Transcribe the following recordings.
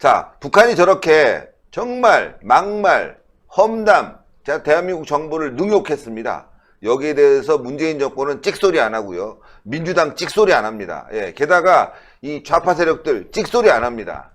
자, 북한이 저렇게 정말 막말, 험담, 자, 대한민국 정부를 능욕했습니다. 여기에 대해서 문재인 정권은 찍소리 안 하고요. 민주당 찍소리 안 합니다. 예, 게다가 이 좌파 세력들 찍소리 안 합니다.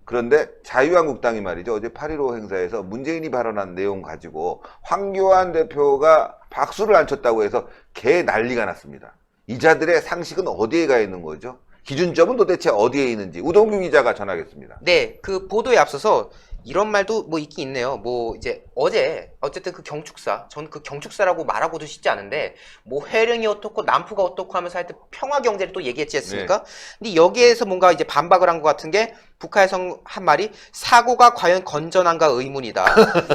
그런데 자유한국당이 말이죠. 어제 8.15 행사에서 문재인이 발언한 내용 가지고 황교안 대표가 박수를 안 쳤다고 해서 개 난리가 났습니다. 이 자들의 상식은 어디에 가 있는 거죠? 기준점은 도대체 어디에 있는지 우동규 기자가 전하겠습니다. 네, 그 보도에 앞서서 이런 말도 뭐 있긴 있네요. 뭐 이제 어쨌든 그 경축사, 전 그 경축사라고 말하고도 싶지 않은데 뭐 회령이 어떻고 남푸가 어떻고 하면서 하여튼 평화 경제를 또 얘기했지 않습니까? 네. 근데 여기에서 뭔가 이제 반박을 한 것 같은 게 북한에서 한 말이 사고가 과연 건전한가 의문이다.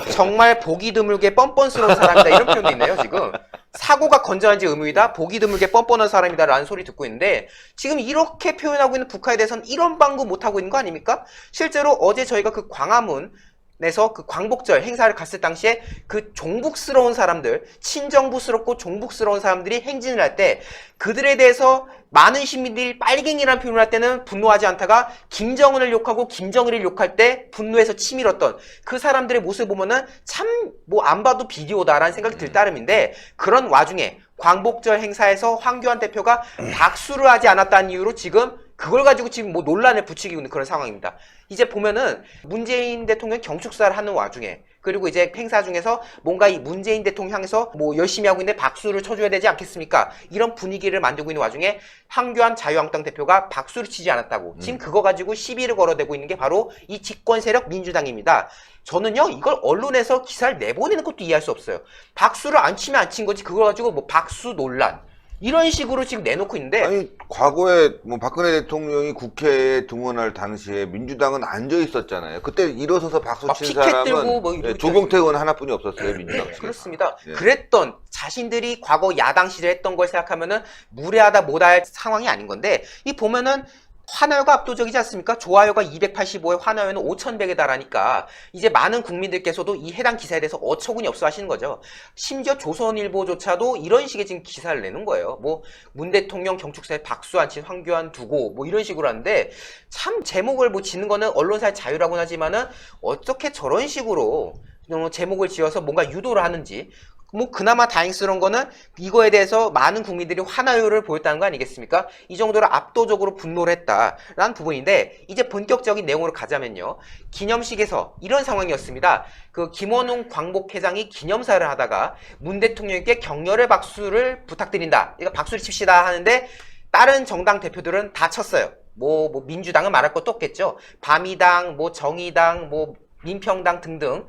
정말 보기 드물게 뻔뻔스러운 사람이다. 이런 표현도 있네요, 지금. 사고가 건전한지 의문이다. 보기 드물게 뻔뻔한 사람이다. 라는 소리 듣고 있는데 지금 이렇게 표현하고 있는 북한에 대해서는 이런 방구 못하고 있는 거 아닙니까? 실제로 어제 저희가 그 광화문에서 그 광복절 행사를 갔을 당시에 그 종북스러운 사람들, 친정부스럽고 종북스러운 사람들이 행진을 할 때 그들에 대해서 많은 시민들이 빨갱이라는 표현을 할 때는 분노하지 않다가 김정은을 욕하고 김정일을 욕할 때 분노해서 치밀었던 그 사람들의 모습을 보면은 참 뭐 안 봐도 비디오다라는 생각이 들 따름인데 그런 와중에 광복절 행사에서 황교안 대표가 박수를 하지 않았다는 이유로 지금 그걸 가지고 지금 뭐 논란을 붙이고 있는 그런 상황입니다. 이제 보면은 문재인 대통령 경축사를 하는 와중에 그리고 이제 행사 중에서 뭔가 이 문재인 대통령 향해서 뭐 열심히 하고 있는데 박수를 쳐줘야 되지 않겠습니까? 이런 분위기를 만들고 있는 와중에 황교안 자유한국당 대표가 박수를 치지 않았다고 지금 그거 가지고 시비를 걸어대고 있는 게 바로 이 집권 세력 민주당입니다. 저는요 이걸 언론에서 기사를 내보내는 것도 이해할 수 없어요. 박수를 안 치면 안 친 거지 그걸 가지고 뭐 박수 논란 이런 식으로 지금 내놓고 있는데 아니 과거에 뭐 박근혜 대통령이 국회에 등원할 당시에 민주당은 앉아 있었잖아요. 그때 일어서서 박수 막 친 피켓 사람은 들고 뭐 이러고 조경태 의원 하나뿐이 없었어요. 민주당 측에. 그렇습니다. 예. 그랬던 자신들이 과거 야당 시절에 했던 걸 생각하면은 무례하다 못할 상황이 아닌 건데 이 보면은 환호가 압도적이지 않습니까? 좋아요가 285에 환호는 5,100에 달하니까 이제 많은 국민들께서도 이 해당 기사에 대해서 어처구니 없어 하시는 거죠. 심지어 조선일보조차도 이런 식의 지금 기사를 내는 거예요. 뭐 문 대통령 경축사에 박수 안 친 황교안 두고 뭐 이런 식으로 하는데 참 제목을 뭐 짓는 거는 언론사의 자유라고는 하지만은 어떻게 저런 식으로 제목을 지어서 뭔가 유도를 하는지 뭐 그나마 다행스러운 거는 이거에 대해서 많은 국민들이 환호를 보였다는 거 아니겠습니까? 이 정도로 압도적으로 분노를 했다라는 부분인데 이제 본격적인 내용으로 가자면요. 기념식에서 이런 상황이었습니다. 그 김원웅 광복회장이 기념사를 하다가 문 대통령께 격려의 박수를 부탁드린다. 그러니까 박수를 칩시다 하는데 다른 정당 대표들은 다 쳤어요. 뭐 민주당은 말할 것도 없겠죠. 바미당, 뭐 정의당, 뭐 민평당 등등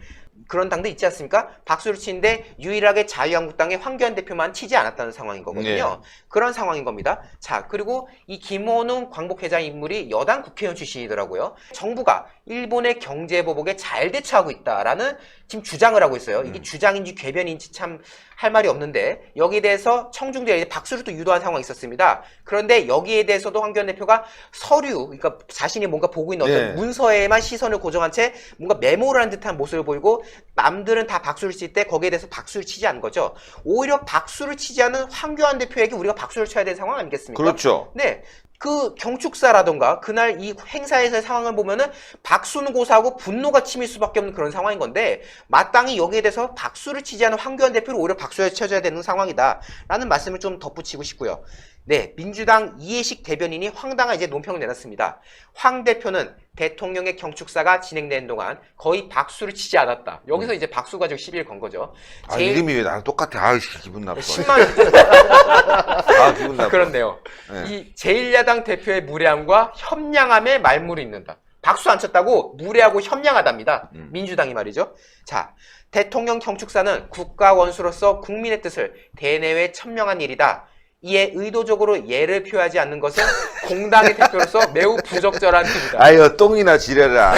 그런 당도 있지 않습니까? 박수를 치는데 유일하게 자유한국당의 황교안 대표만 치지 않았다는 상황인 거거든요. 네. 그런 상황인 겁니다. 자, 그리고 이 김원웅 광복회장 인물이 여당 국회의원 출신이더라고요. 정부가 일본의 경제보복에 잘 대처하고 있다라는 지금 주장을 하고 있어요. 이게 주장인지 궤변인지 참 할 말이 없는데 여기에 대해서 청중들이 박수를 또 유도한 상황이 있었습니다. 그런데 여기에 대해서도 황교안 대표가 서류, 그러니까 자신이 뭔가 보고 있는 어떤 네. 문서에만 시선을 고정한 채 뭔가 메모를 한 듯한 모습을 보이고 남들은 다 박수를 칠 때 거기에 대해서 박수를 치지 않은 거죠. 오히려 박수를 치지 않은 황교안 대표에게 우리가 박수를 쳐야 되는 상황 아니겠습니까? 그렇죠. 네. 그 경축사라던가 그날 이 행사에서의 상황을 보면은 박수는 고사하고 분노가 치밀 수밖에 없는 그런 상황인 건데 마땅히 여기에 대해서 박수를 치지 않은 황교안 대표를 오히려 박수를 쳐줘야 되는 상황이다 라는 말씀을 좀 덧붙이고 싶고요. 네, 민주당 이해식 대변인이 황당한 이제 논평을 내놨습니다. 황 대표는 대통령의 경축사가 진행되는 동안 거의 박수를 치지 않았다. 여기서 이제 박수 가지고 시비를 건 거죠. 아, 이름이 왜 나랑 똑같아? 아, 기분 나빠. 10만 원. 아, 기분 나빠. 그렇네요. 네. 이 제1야당 대표의 무례함과 협량함에 말물이 있는다. 박수 안 쳤다고 무례하고 협량하답니다. 민주당이 말이죠. 자, 대통령 경축사는 국가 원수로서 국민의 뜻을 대내외 천명한 일이다. 이에 의도적으로 예를 표하지 않는 것은 공당의 대표로서 매우 부적절한 일이다. 아유, 똥이나 지려라.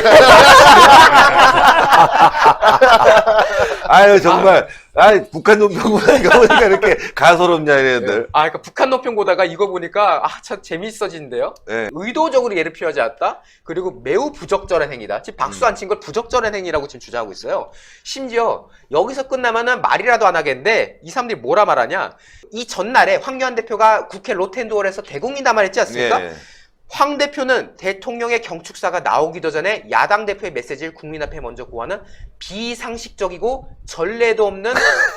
아유, 정말. 아이, 북한 논평보다 이거 보니까 이렇게 가소롭냐, 얘네들. 아, 그러니까 북한 논평 보다가 이거 보니까 참 재미있어지는데요. 네. 의도적으로 예를 표하지 않았다. 그리고 매우 부적절한 행위다. 지금 박수 안 친 걸 부적절한 행위라고 지금 주장하고 있어요. 심지어 여기서 끝나면은 말이라도 안 하겠는데 이 사람들이 뭐라 말하냐? 이 전날에 황교안 대표가 국회 로텐도어에서 대국민 담화를 했지 않습니까? 예. 황 대표는 대통령의 경축사가 나오기도 전에 야당 대표의 메시지를 국민 앞에 먼저 고하는 비상식적이고 전례도 없는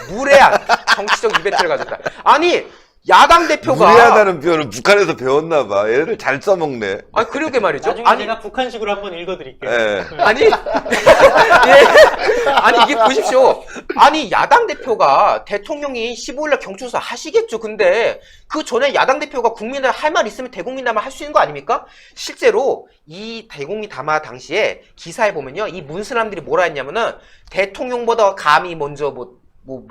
무례한 정치적 이벤트를 가졌다. 아니 야당 대표가 무례하다는 표현을 북한에서 배웠나 봐. 얘를 잘 써먹네. 아니 그러게 말이죠. 나중에 아니 제가 북한식으로 한번 읽어드릴게요. 예. 아니 예. 아니 이게 보십시오. 아니 야당 대표가 대통령이 15일날 경축사 하시겠죠. 근데 그 전에 야당 대표가 국민들 할 말 있으면 대국민 담화 할 수 있는 거 아닙니까? 실제로 이 대국민 담화 당시에 기사에 보면요, 이 문사람들이 뭐라 했냐면은 대통령보다 감히 먼저 뭐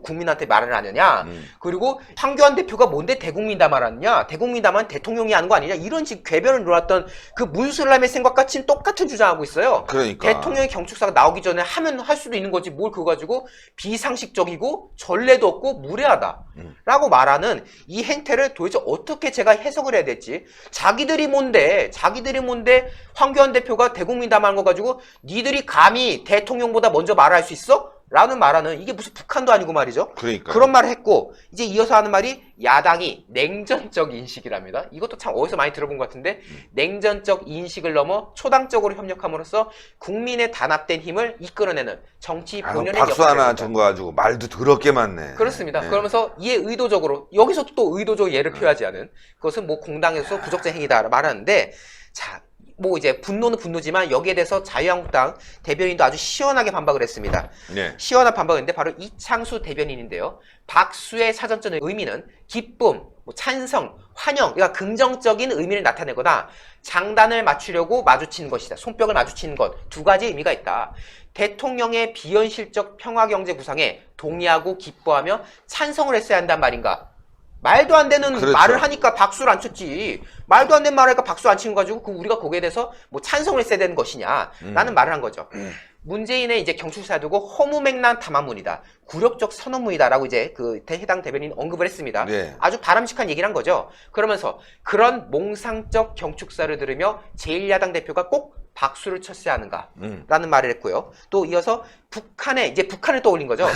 국민한테 말을 하느냐, 그리고 황교안 대표가 뭔데 대국민 담화라느냐, 대국민 담화는 대통령이 하는 거 아니냐, 이런 식 궤변을 놓았던 그 문슬람의 생각과 친 똑같은 주장하고 있어요. 그러니까. 대통령의 경축사가 나오기 전에 하면 할 수도 있는 거지 뭘 그거 가지고 비상식적이고 전례도 없고 무례하다라고 말하는 이 행태를 도대체 어떻게 제가 해석을 해야 될지. 자기들이 뭔데 황교안 대표가 대국민 담화하는 거 가지고 니들이 감히 대통령보다 먼저 말할 수 있어? 라는 말하는, 이게 무슨 북한도 아니고 말이죠. 그러니까. 그런 말을 했고, 이제 이어서 하는 말이 야당이 냉전적 인식이랍니다. 이것도 참 어디서 많이 들어본 것 같은데, 냉전적 인식을 넘어 초당적으로 협력함으로써 국민의 단합된 힘을 이끌어내는 정치 본연의 박수 역할을 하나 했다. 적어가지고 말도 더럽게 많네. 그렇습니다. 네. 그러면서 이에 의도적으로, 여기서 또 의도적으로 예를 표하지 않은, 그것은 뭐 공당에서 부적절 행위다 말하는데, 자, 뭐 이제 분노는 분노지만 여기에 대해서 자유한국당 대변인도 아주 시원하게 반박을 했습니다. 네. 시원한 반박인데 바로 이창수 대변인인데요. 박수의 사전적 의미는 기쁨, 뭐 찬성, 환영, 그러니까 긍정적인 의미를 나타내거나 장단을 맞추려고 마주치는 것이다. 손뼉을 마주치는 것. 두 가지 의미가 있다. 대통령의 비현실적 평화경제 구상에 동의하고 기뻐하며 찬성을 했어야 한단 말인가? 말도 안 되는 그렇죠. 말을 하니까 박수를 안 쳤지. 말도 안 되는 말을 하니까 박수 안 치는 거 가지고 우리가 거기에 대해서 뭐 찬성을 했어야 되는 것이냐 라는 말을 한 거죠. 문재인의 이제 경축사 두고 허무맹랑한 담화문이다. 굴욕적 선언문이다라고 이제 그 해당 대변인 언급을 했습니다. 네. 아주 바람직한 얘기를 한 거죠. 그러면서 그런 몽상적 경축사를 들으며 제1야당 대표가 꼭 박수를 쳤어야 하는가라는 말을 했고요. 또 이어서 북한을 떠올린 거죠.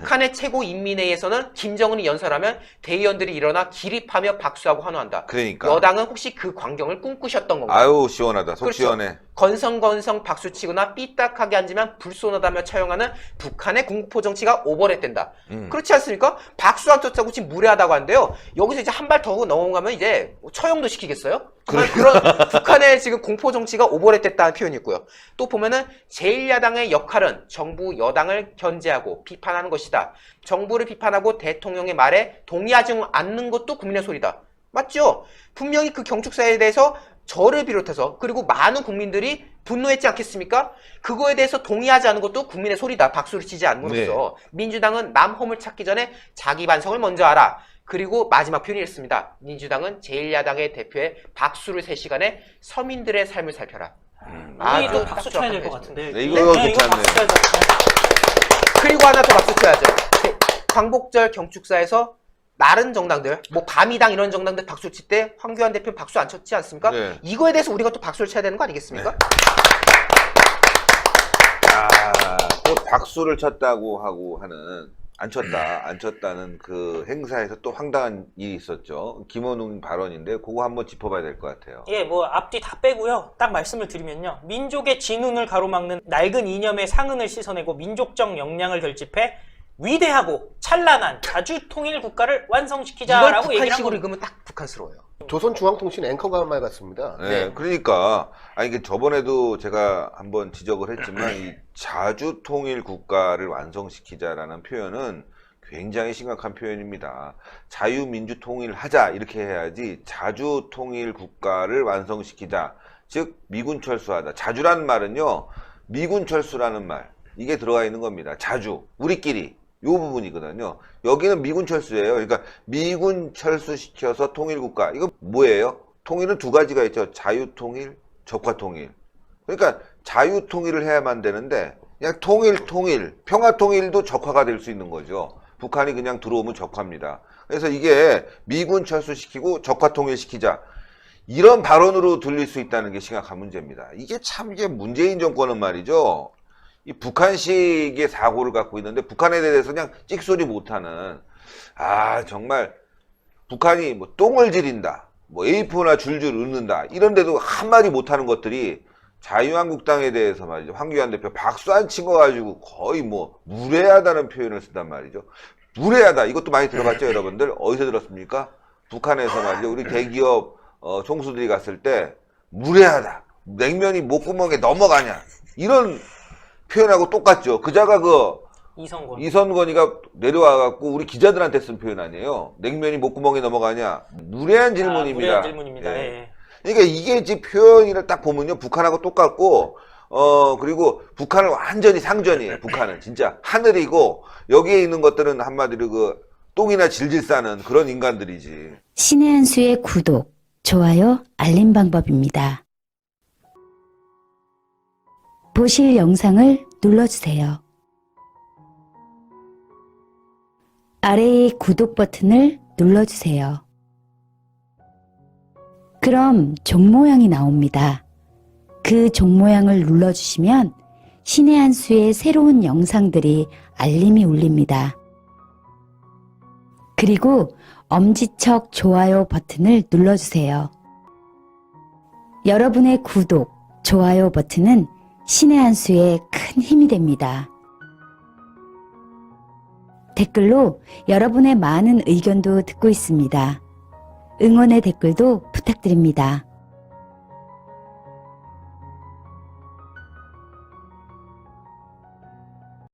북한의 최고인민회의에서는 김정은이 연설하면 대의원들이 일어나 기립하며 박수하고 환호한다. 그러니까. 여당은 혹시 그 광경을 꿈꾸셨던 건가요? 아유 시원하다. 속 그렇죠. 시원해. 건성건성 박수치거나 삐딱하게 앉으면 불손하다며 처형하는 북한의 공포 정치가 오버랩된다. 그렇지 않습니까? 박수 안 쳤다고 지금 무례하다고 하는데요. 여기서 이제 한 발 더 넘어가면 이제 처형도 시키겠어요? 정말 그런 북한의 지금 공포 정치가 오버랩됐다는 표현이 있고요. 또 보면은 제1야당의 역할은 정부 여당을 견제하고 비판하는 것이다. 정부를 비판하고 대통령의 말에 동의하지 않는 것도 국민의 소리다. 맞죠? 분명히 그 경축사에 대해서 저를 비롯해서 그리고 많은 국민들이 분노했지 않겠습니까? 그거에 대해서 동의하지 않은 것도 국민의 소리다. 박수를 치지 않음으로써. 네. 민주당은 남 험을 찾기 전에 자기 반성을 먼저 하라. 그리고 마지막 표현이 있습니다. 민주당은 제1야당의 대표의 박수를 3시간에 서민들의 삶을 살펴라. 이도 박수 쳐야 될 것 같은데. 네, 이거 괜찮네. 박수 쳐야죠. 그리고 하나 더 박수 쳐야죠. 광복절 경축사에서 다른 정당들, 뭐 밤이당 이런 정당들 박수 칠 때 황교안 대표 박수 안 쳤지 않습니까? 네. 이거에 대해서 우리가 또 박수를 쳐야 되는 거 아니겠습니까? 네. 또 박수를 쳤다고 하고 하는 안 쳤다는 그 행사에서 또 황당한 일이 있었죠. 김원웅 발언인데 그거 한번 짚어봐야 될 것 같아요. 예, 뭐 앞뒤 다 빼고요. 딱 말씀을 드리면요. 민족의 진운을 가로막는 낡은 이념의 상흔을 씻어내고 민족적 역량을 결집해 위대하고 찬란한 자주통일 국가를 완성시키자라고 이걸 얘기를 한 북한식으로 겁니다. 읽으면 딱 북한스러워요. 조선중앙통신 앵커가 한 말 같습니다. 네, 그러니까 이게 저번에도 제가 한번 지적을 했지만 이 자주통일 국가를 완성시키자라는 표현은 굉장히 심각한 표현입니다. 자유민주통일하자 이렇게 해야지 자주통일 국가를 완성시키자, 즉 미군 철수하자. 자주라는 말은요, 미군 철수라는 말 이게 들어가 있는 겁니다. 자주 우리끼리 요 부분이거든요. 여기는 미군 철수예요. 그러니까 미군 철수시켜서 통일국가. 이거 뭐예요? 통일은 두 가지가 있죠. 자유통일, 적화통일. 그러니까 자유통일을 해야만 되는데 그냥 통일, 평화통일도 적화가 될 수 있는 거죠. 북한이 그냥 들어오면 적화입니다. 그래서 이게 미군 철수시키고 적화통일시키자. 이런 발언으로 들릴 수 있다는 게 심각한 문제입니다. 이게 참 이게 문재인 정권은 말이죠. 이 북한식의 사고를 갖고 있는데 북한에 대해서 그냥 찍소리 못하는, 정말 북한이 뭐 똥을 지린다, 뭐 A4나 줄줄 읊는다. 이런데도 한마디 못하는 것들이 자유한국당에 대해서 말이죠. 황교안 대표 박수 안 친 거 가지고 거의 뭐 무례하다는 표현을 쓴단 말이죠. 무례하다. 이것도 많이 들어봤죠, 여러분들? 어디서 들었습니까? 북한에서 말이죠. 우리 대기업 총수들이 갔을 때 무례하다. 냉면이 목구멍에 넘어가냐. 이런 표현하고 똑같죠. 그자가 이선건이가 내려와갖고 우리 기자들한테 쓴 표현 아니에요. 냉면이 목구멍에 넘어가냐. 무례한 질문입니다. 무례한 질문입니다. 예. 예. 그러니까 이게 이제 표현을 딱 보면요. 북한하고 똑같고, 그리고 북한은 완전히 상전이에요. 북한은. 진짜 하늘이고, 여기에 있는 것들은 한마디로 똥이나 질질 싸는 그런 인간들이지. 신의 한 수의 구독, 좋아요, 알림 방법입니다. 보실 영상을 눌러주세요. 아래의 구독 버튼을 눌러주세요. 그럼 종 모양이 나옵니다. 그 종 모양을 눌러주시면 신의 한 수의 새로운 영상들이 알림이 울립니다. 그리고 엄지척 좋아요 버튼을 눌러주세요. 여러분의 구독, 좋아요 버튼은 신의 한 수에 큰 힘이 됩니다. 댓글로 여러분의 많은 의견도 듣고 있습니다. 응원의 댓글도 부탁드립니다.